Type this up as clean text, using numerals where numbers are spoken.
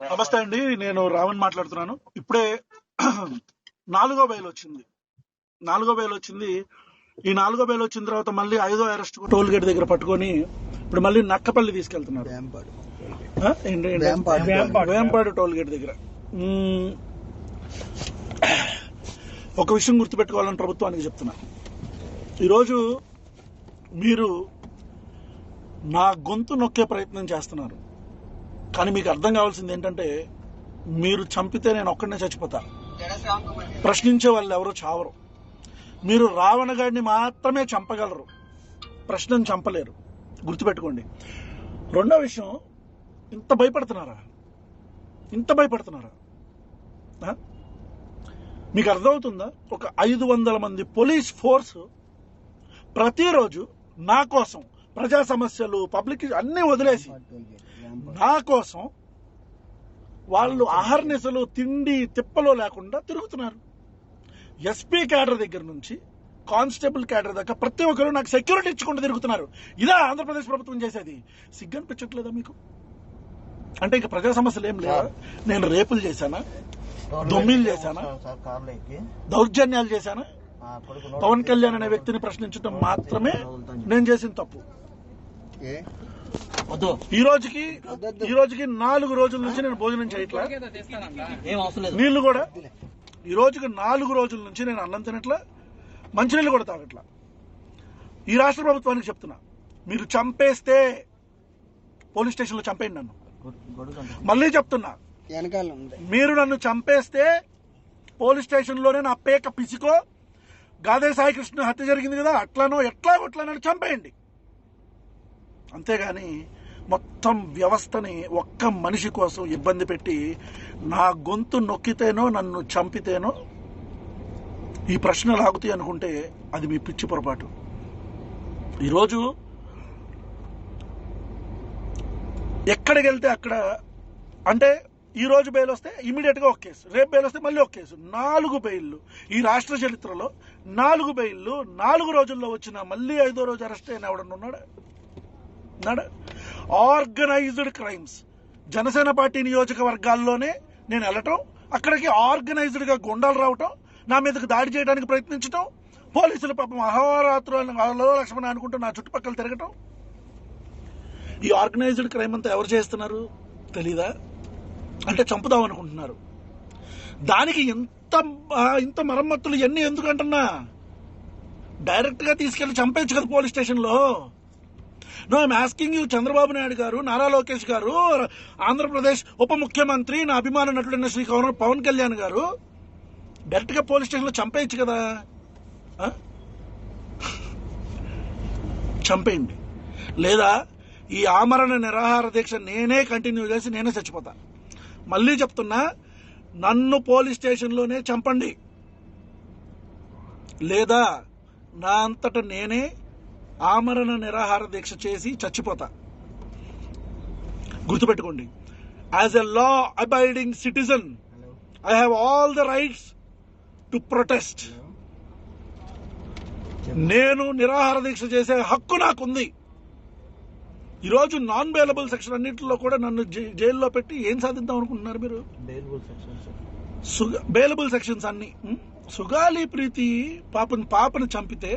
నమస్తే అండి, నేను రావణ్ మాట్లాడుతున్నాను. ఇప్పుడే 4వ బెయిల్ వచ్చింది. ఈ 4వ బెయిల్ వచ్చిన తర్వాత మళ్ళీ 5వ అరెస్ట్ టోల్ గేట్ దగ్గర పట్టుకొని ఇప్పుడు మళ్ళీ నక్కపల్లి తీసుకెళ్తున్నారు. వేంపాడు టోల్ గేట్ దగ్గర. ఒక విషయం గుర్తుపెట్టుకోవాలని ప్రభుత్వానికి చెప్తున్నా. ఈరోజు మీరు నా గొంతు నొక్కే ప్రయత్నం చేస్తున్నారు, కానీ మీకు అర్థం కావాల్సింది ఏంటంటే, మీరు చంపితే నేను ఒక్కడనే చచ్చిపోతా. ప్రశ్నించే వాళ్ళు ఎవరో చావరు. మీరు రావణ గాడిని మాత్రమే చంపగలరు, ప్రశ్నను చంపలేరు. గుర్తుపెట్టుకోండి. రెండో విషయం, ఇంత భయపడుతున్నారా? మీకు అర్థమవుతుందా? ఒక 500 మంది పోలీస్ ఫోర్స్ ప్రతిరోజు నా కోసం ప్రజా సమస్యలు, పబ్లిక్ అన్ని వదిలేసి నా కోసం వాళ్ళు అహర్నిశలు తిండి తిప్పలో లేకుండా తిరుగుతున్నారు. ఎస్పీ క్యాడర్ దగ్గర నుంచి కానిస్టేబుల్ క్యాడర్ దాకా ప్రతి ఒక్కరు నాకు సెక్యూరిటీ ఇచ్చుకుంటూ తిరుగుతున్నారు. ఇదా ఆంధ్రప్రదేశ్ ప్రభుత్వం చేసేది? సిగ్గనిపించట్లేదా మీకు? అంటే ఇక ప్రజా సమస్యలు ఏం లేవా? నేను రేపులు చేశానా? దొమ్మిలు చేశానా? దౌర్జన్యాలు చేశానా? పవన్ కళ్యాణ్ అనే వ్యక్తిని ప్రశ్నించడం మాత్రమే నేను చేసిన తప్పు. ఈ రోజుకి 4 రోజుల నుంచి నేను భోజనం చేయట్లా, నీళ్లు కూడా ఈ రోజుకి 4 రోజుల నుంచి నేను అన్నం తినట్లా, మంచినీళ్ళు కూడా తాగట్లా. ఈ రాష్ట్ర ప్రభుత్వానికి చెప్తున్నా, మీరు చంపేస్తే పోలీస్ స్టేషన్లో చంపేయండి నన్ను. మళ్ళీ చెప్తున్నా, మీరు నన్ను చంపేస్తే పోలీస్ స్టేషన్లోనే నా పేక పిసికో, గాదే సాయి కృష్ణ హత్య జరిగింది కదా, అట్లానో ఎట్లా నన్ను చంపేయండి. అంతేగాని మొత్తం వ్యవస్థని ఒక్క మనిషి కోసం ఇబ్బంది పెట్టి నా గొంతు నొక్కితేనో నన్ను చంపితేనో ఈ ప్రశ్న లాగుతాయి అనుకుంటే అది మీ పిచ్చి పొరపాటు. ఈరోజు ఎక్కడికి వెళ్తే అక్కడ, అంటే ఈ రోజు బెయిల్ వస్తే ఇమీడియట్ గా ఒక కేసు, రేపు బెయిల్ వస్తే మళ్ళీ ఒక కేసు. 4 బెయిల్లు ఈ రాష్ట్ర చరిత్రలో. 4 బెయిల్లు 4 రోజుల్లో వచ్చిన మళ్ళీ 5వ రోజు అరెస్ట్ అయిన ఎవడన్నా ఉన్నాడా? Organised crimes. జనసేన పార్టీ నియోజకవర్గాల్లోనే నేను వెళ్ళటం, అక్కడికి ఆర్గనైజ్డ్ గా గుండాలు రావటం, నా మీదకి దాడి చేయడానికి ప్రయత్నించటం, పోలీసులు పాపం అహోరాత్రులు లక్ష్మణ అనుకుంటూ నా చుట్టుపక్కల తిరగటం. ఈ ఆర్గనైజ్డ్ క్రైమ్ అంతా ఎవరు చేస్తున్నారు తెలీదా? అంటే చంపుదాం అనుకుంటున్నారు. దానికి ఇంత మరమ్మతులు ఇవన్నీ ఎందుకంటున్నా? డైరెక్ట్ గా తీసుకెళ్లి చంపేచ్చు కదా పోలీస్ స్టేషన్ లో. No, I'm asking you, Chandrababu Naidu garu, Nara Lokesh గారు, ఆంధ్రప్రదేశ్ ఉప ముఖ్యమంత్రి, నా అభిమాన నటుడైన శ్రీ పవన్ కళ్యాణ్ గారు, డైరెక్ట్ గా పోలీస్ స్టేషన్ లో చంపేయచ్చు కదా. చంపేయండి. లేదా ఈ ఆమరణ నిరాహార దీక్ష నేనే కంటిన్యూ చేసి నేనే చచ్చిపోతా. మళ్ళీ చెప్తున్నా, నన్ను పోలీస్ స్టేషన్లోనే చంపండి, లేదా నా అంతటా నేనే ఆమరణ నిరాహార దీక్ష చేసి చచ్చిపోతా. గుర్తుపెట్టుకోండి, as a law abiding citizen I have all the rights to protest. నేను నిరాహార దీక్ష చేసే హక్కు నాకుంది. ఈరోజు నాన్ బెయిలబుల్ సెక్షన్ అన్నింటిలో కూడా నన్ను జైల్లో పెట్టి ఏం సాధిద్దాం అనుకుంటున్నారు మీరు? బెయిలబుల్ సెక్షన్స్ అన్ని. సుగాలి ప్రీతి పాపను చంపితే